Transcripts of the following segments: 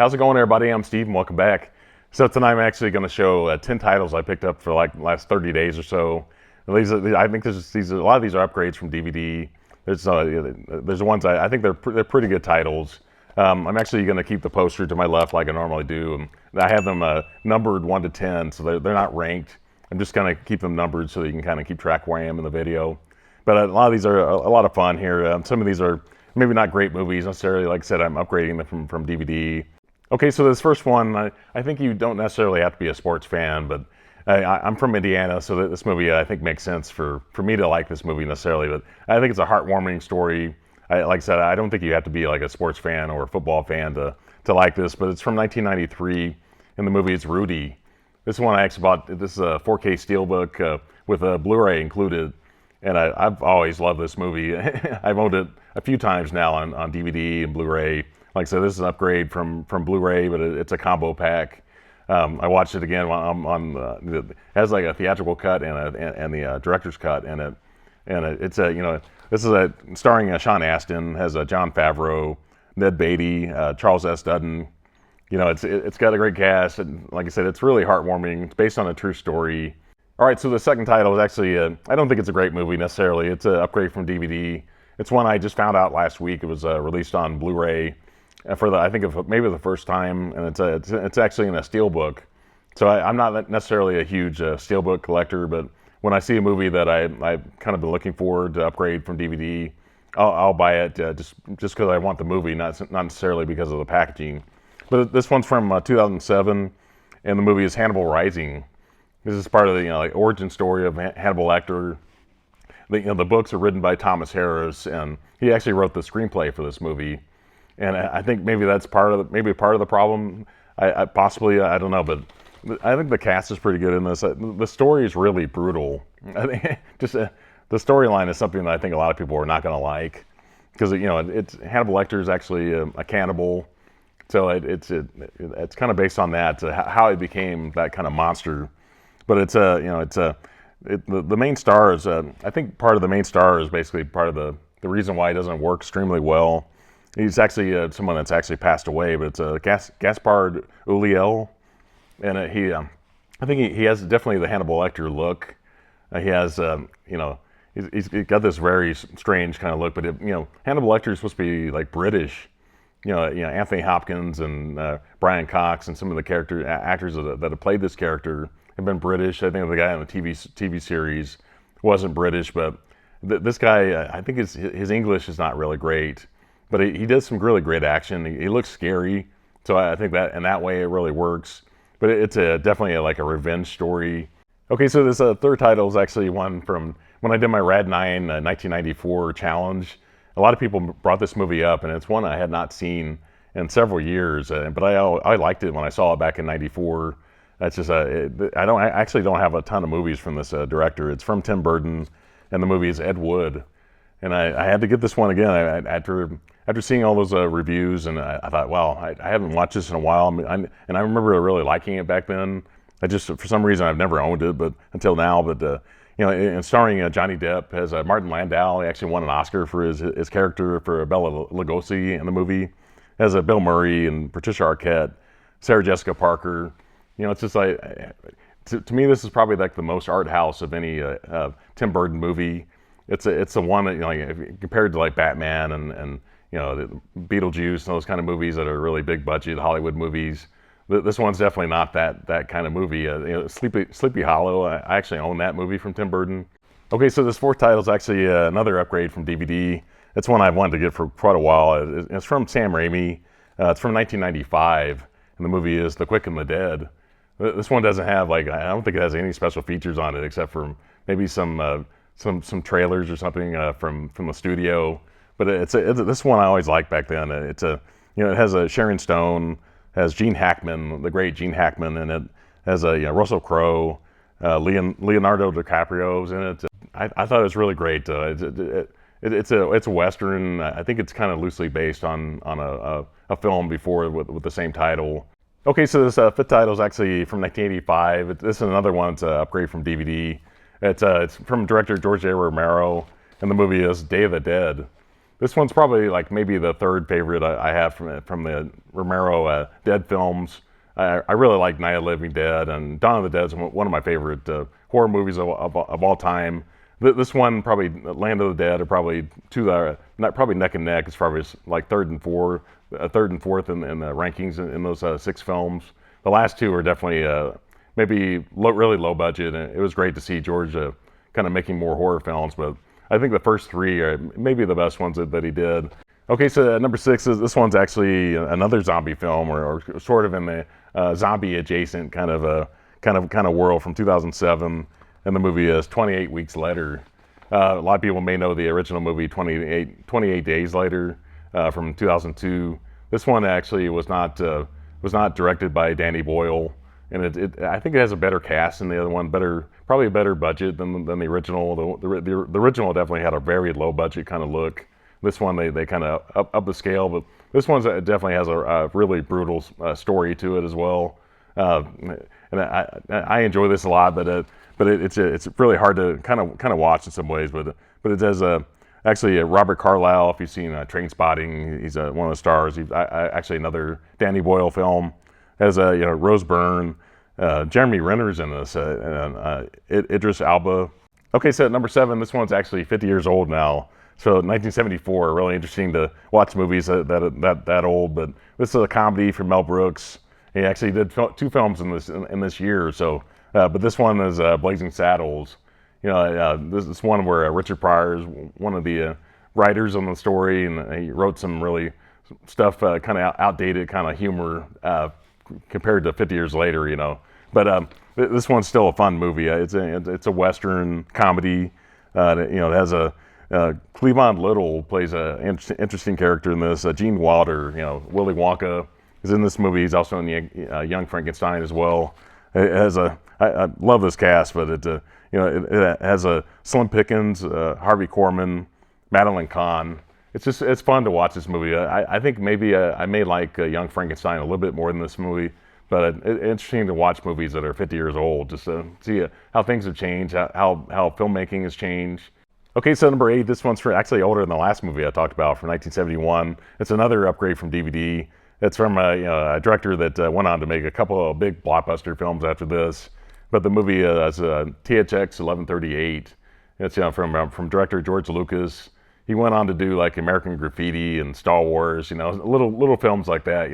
How's it going, everybody? I'm Steve, and welcome back. So tonight I'm actually going to show 10 titles I picked up for like the last 30 days or so. I think a lot of these are upgrades from DVD. There's ones I think they're pretty good titles. I'm actually going to keep the poster to my left like I normally do. And I have them numbered 1 to 10, so they're not ranked. I'm just going to keep them numbered so that you can kind of keep track where I am in the video. But a lot of these are a lot of fun here. Some of these are maybe not great movies necessarily. Like I said, I'm upgrading them from DVD. Okay, so this first one, I think you don't necessarily have to be a sports fan, but I'm from Indiana, so this movie I think makes sense for me to like this movie necessarily. But I think it's a heartwarming story. Like I said, I don't think you have to be like a sports fan or a football fan to like this, but it's from 1993, and the movie is Rudy. This one I actually bought. This is a 4K Steelbook with a Blu-ray included, and I've always loved this movie. I've owned it a few times now on DVD and Blu-ray. Like I said, this is an upgrade from Blu-ray, but it's a combo pack. I watched it again it has like a theatrical cut and the director's cut in it, and it's this is starring Sean Astin, has John Favreau, Ned Beatty, Charles S. Dutton. It's got a great cast, and like I said, it's really heartwarming. It's based on a true story. All right, so the second title is actually I don't think it's a great movie necessarily. It's an upgrade from DVD. It's one I just found out last week. It was released on Blu-ray for maybe the first time, and it's actually in a Steelbook. So I'm not necessarily a huge Steelbook collector, but when I see a movie that I've kind of been looking forward to upgrade from DVD, I'll buy it just because I want the movie, not necessarily because of the packaging. But this one's from 2007, and the movie is Hannibal Rising. This is part of the like origin story of Hannibal Lecter. The books are written by Thomas Harris, and he actually wrote the screenplay for this movie. And I think maybe that's part of the problem. I don't know, but I think the cast is pretty good in this. The story is really brutal. I think the storyline is something that I think a lot of people are not going to like, because it's Hannibal Lecter is actually a cannibal, so it's kind of based on that, how he became that kind of monster. But the main star is I think part of the main star is basically part of the reason why it doesn't work extremely well. He's actually someone that's actually passed away, but it's Gaspard Ulliel, and I think he has definitely the Hannibal Lecter look. He has he's got this very strange kind of look, but Hannibal Lecter is supposed to be like British. Anthony Hopkins and Brian Cox and some of the actors that have played this character have been British. I think the guy on the TV series wasn't British, but this guy, I think his English is not really great. But he does some really great action. He looks scary, so I think that in that way it really works. But it's definitely like a revenge story. Okay, so this third title is actually one from when I did my Rad 9 1994 challenge. A lot of people brought this movie up, and it's one I had not seen in several years. But I liked it when I saw it back in '94. That's just I actually don't have a ton of movies from this director. It's from Tim Burton, and the movie is Ed Wood. And I had to get this one again after seeing all those reviews, and I thought, wow, I haven't watched this in a while, and I remember really liking it back then. I just, for some reason, I've never owned it, but until now. But and starring Johnny Depp as Martin Landau. He actually won an Oscar for his character for Bela Lugosi in the movie. As Bill Murray and Patricia Arquette, Sarah Jessica Parker. It's just like to me, this is probably like the most art house of any Tim Burton movie. It's the one that compared to like Batman and Beetlejuice and those kind of movies that are really big budget Hollywood movies. This one's definitely not that kind of movie. Sleepy Hollow. I actually own that movie from Tim Burton. Okay, so this fourth title is actually another upgrade from DVD. It's one I've wanted to get for quite a while. It's from Sam Raimi. It's from 1995, and the movie is The Quick and the Dead. This one doesn't have I don't think it has any special features on it except for maybe some trailers or something from the studio. But this one I always liked back then. It has Sharon Stone, has Gene Hackman, the great Gene Hackman in it, has Russell Crowe, Leonardo DiCaprio's in it. I thought it was really great. It's a Western. I think it's kind of loosely based on a film before with the same title. Okay, so this fifth title is actually from 1985. This is another one. It's an upgrade from DVD. It's from director George A. Romero, and the movie is Day of the Dead. This one's probably like maybe the third favorite I have from the Romero Dead films. I really like Night of the Living Dead, and Dawn of the Dead is one of my favorite horror movies of all time. This one, probably Land of the Dead, are probably not probably neck and neck. It's probably like third and fourth in the rankings in those 6 films. The last 2 are definitely maybe really low budget, and it was great to see George kind of making more horror films. But I think the first 3 are maybe the best ones that he did. Okay, so number 6 is this one's actually another zombie film, or sort of in the zombie adjacent kind of world, from 2007, and the movie is 28 Weeks Later. A lot of people may know the original movie 28 Days Later from 2002. This one actually was not directed by Danny Boyle, and I think it has a better cast than the other one, probably a better budget than the original. The original definitely had a very low budget kind of look. This one they kind of up the scale, but this one definitely has a really brutal story to it as well. And I enjoy this a lot, but it's really hard to kind of watch in some ways. But it has actually Robert Carlyle. If you've seen Trainspotting, he's one of the stars. He's actually another Danny Boyle film. Has Rose Byrne, Jeremy Renner's in this, and Idris Elba. Okay, so at number 7, this one's actually 50 years old now. So 1974, really interesting to watch movies that old. But this is a comedy from Mel Brooks. He actually did 2 films in this year. So, but this one is Blazing Saddles. This is one where Richard Pryor is one of the writers on the story, and he wrote some really stuff, kind of outdated kind of humor compared to 50 years later. But this one's still a fun movie. It's a Western comedy. It has a Cleavon Little plays an interesting character in this. Gene Wilder, Willy Wonka, is in this movie. He's also in the Young Frankenstein as well. I love this cast, but it has a Slim Pickens, Harvey Korman, Madeline Kahn. It's fun to watch this movie. I think maybe I may like Young Frankenstein a little bit more than this movie, but it's interesting to watch movies that are 50 years old, just to see how things have changed, how filmmaking has changed. Okay, so number 8, this one's actually older than the last movie I talked about, from 1971. It's another upgrade from DVD. It's from a director that went on to make a couple of big blockbuster films after this. But the movie is THX 1138. It's from director George Lucas. He went on to do like American Graffiti and Star Wars, little films like that.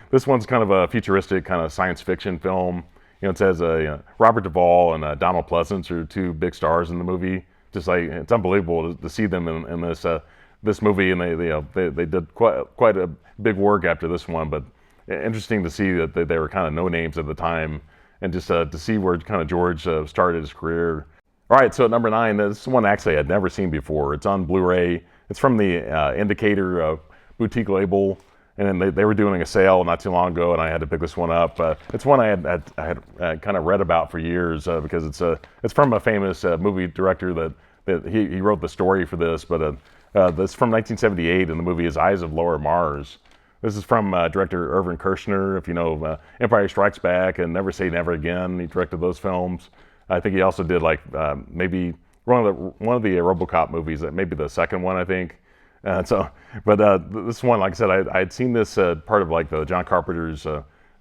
This one's kind of a futuristic kind of science fiction film. It says Robert Duvall and Donald Pleasance are 2 big stars in the movie. Just like, it's unbelievable to see them in this movie, and they did quite a big work after this one. But interesting to see that they were kind of no names at the time, and just to see where kind of George started his career. All right, so at number 9, this is one actually I'd never seen before. It's on Blu-ray. It's from the Indicator boutique label, and they were doing a sale not too long ago, and I had to pick this one up. It's one I had kind of read about for years, because it's from a famous movie director that he wrote the story for this. But it's from 1978, and the movie is Eyes of Lower Mars. This is from director Irvin Kershner. If you know Empire Strikes Back and Never Say Never Again, he directed those films. I think he also did maybe one of the RoboCop movies, maybe the second one, I think. This one, like I said, I had seen this part of like the John Carpenter's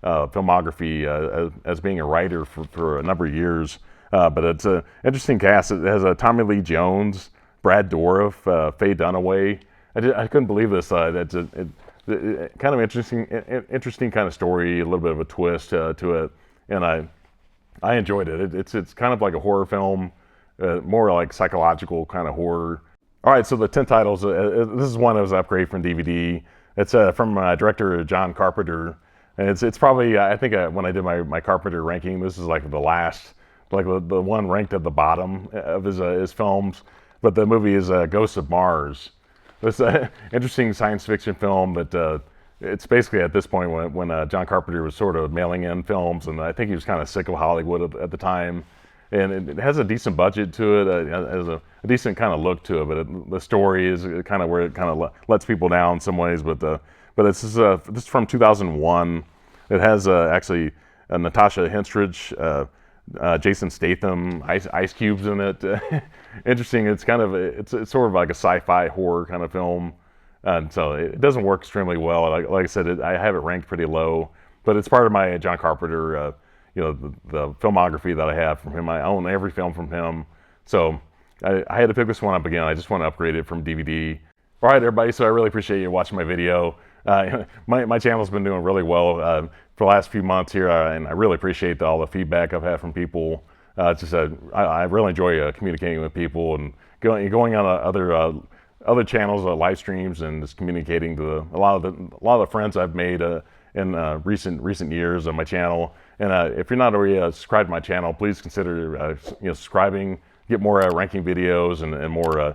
filmography as being a writer for a number of years. But it's an interesting cast. It has Tommy Lee Jones, Brad Dourif, Faye Dunaway. I couldn't believe this. Kind of interesting kind of story, a little bit of a twist to it, and I enjoyed it. It's kind of like a horror film, more like psychological kind of horror. All right, so the 10 titles. This is one that was an upgrade from DVD. It's from director John Carpenter, and it's probably I think when I did my Carpenter ranking, this is like the last, like the one ranked at the bottom of his films. But the movie is Ghosts of Mars. It's an interesting science fiction film that it's basically at this point when John Carpenter was sort of mailing in films, and I think he was kind of sick of Hollywood at the time. And it has a decent budget to it, it has a decent kind of look to it, but the story is kind of where it kind of lets people down in some ways. But this is from 2001. It has actually Natasha Henstridge, Jason Statham, ice cubes in it. Interesting. It's kind of it's sort of like a sci-fi horror kind of film, and so it doesn't work extremely well. Like I said, I have it ranked pretty low, but it's part of my John Carpenter, the filmography that I have from him. I own every film from him, so I had to pick this one up again. I just want to upgrade it from DVD. All right, everybody. So I really appreciate you watching my video. My channel's been doing really well for the last few months here, and I really appreciate all the feedback I've had from people. I really enjoy communicating with people and going on other channels, live streams, and just communicating to a lot of the friends I've made in recent years on my channel. And if you're not already subscribed to my channel, please consider subscribing. Get more ranking videos and more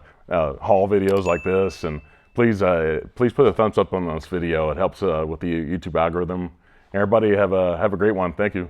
haul videos like this. And please put a thumbs up on this video. It helps with the YouTube algorithm. Everybody have a great one. Thank you.